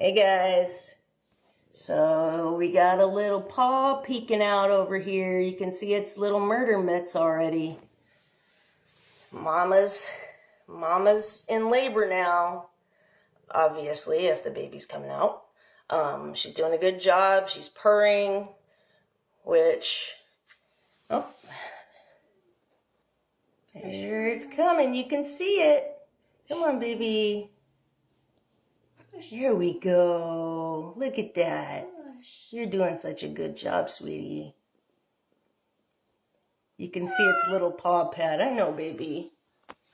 Hey guys, so we got a little paw peeking out over here. You can see its little murder mitts already. Mama's in labor now, obviously, if the baby's coming out. She's doing a good job. She's purring, which, oh, there it's coming. You can see it. Come on, baby. Here we go. Look at that. You're doing such a good job, sweetie. You can see its little paw pad. I know, baby.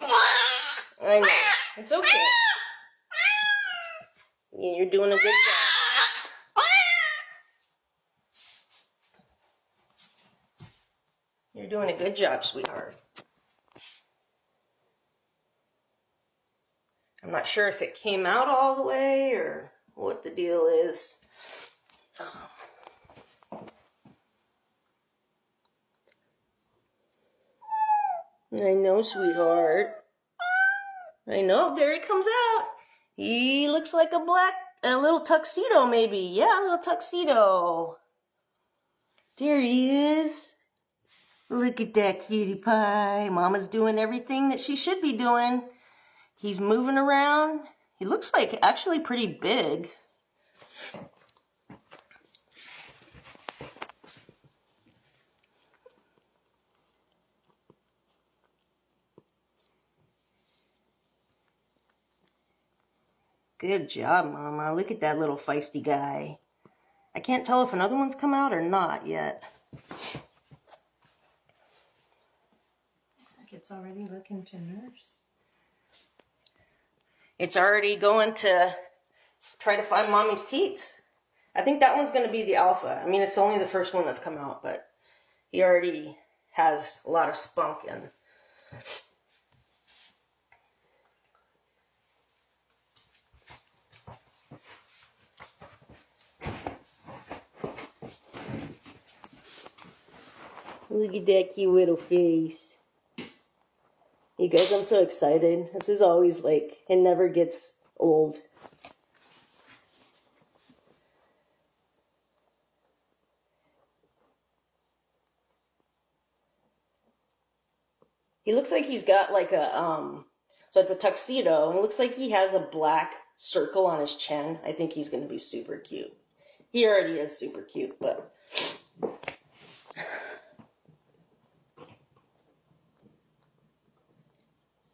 I know. It's okay. Yeah, you're doing a good job. You're doing a good job, sweetheart. I'm not sure if it came out all the way or what the deal is. I know, sweetheart. I know. There he comes out. He looks like a little tuxedo maybe. Yeah, a little tuxedo. There he is. Look at that cutie pie. Mama's doing everything that she should be doing. He's moving around. He looks like actually pretty big. Good job, Mama. Look at that little feisty guy. I can't tell if another one's come out or not yet. Looks like it's already looking to nurse. It's already going to try to find Mommy's teats. I think that one's going to be the alpha. I mean, it's only the first one that's come out, but he already has a lot of spunk in. Look at that cute little face. You guys, I'm so excited. This is always like, it never gets old. He looks like he's got like a, so it's a tuxedo, and it looks like he has a black circle on his chin. I think he's going to be super cute. He already is super cute, but...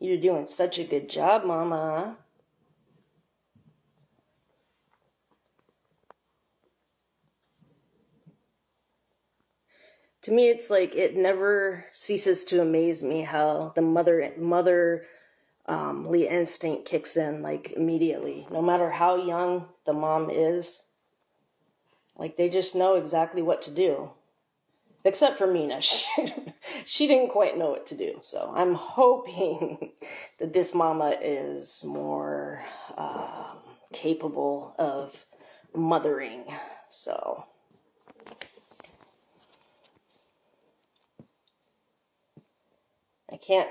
You're doing such a good job, Mama. To me, it's like it never ceases to amaze me how the motherly instinct kicks in like immediately. No matter how young the mom is, like they just know exactly what to do. Except for Mina, she didn't quite know what to do. So I'm hoping that this mama is more capable of mothering. So I can't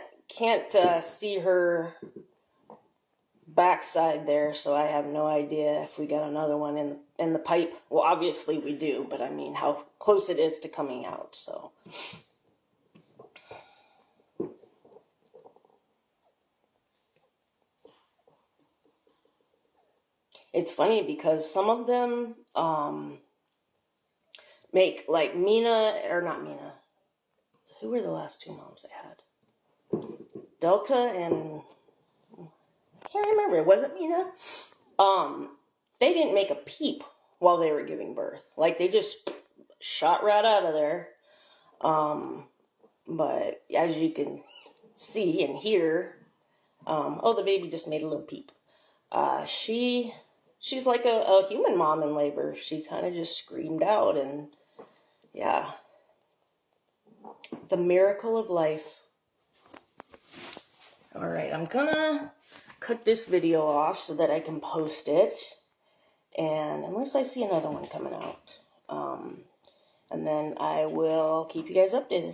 see her backside there, so I have no idea if we got another one in the pipe. Well, obviously we do, but I mean how close it is to coming out, so. It's funny because some of them make, like Mina, or not Mina, who were the last two moms I had? Delta and... can't remember. It wasn't Mina. They didn't make a peep while they were giving birth. Like they just shot right out of there. But as you can see and hear, oh, the baby just made a little peep. She's like a human mom in labor. She kind of just screamed out, and yeah, the miracle of life. All right, I'm gonna cut this video off so that I can post it, and unless I see another one coming out, and then I will keep you guys updated.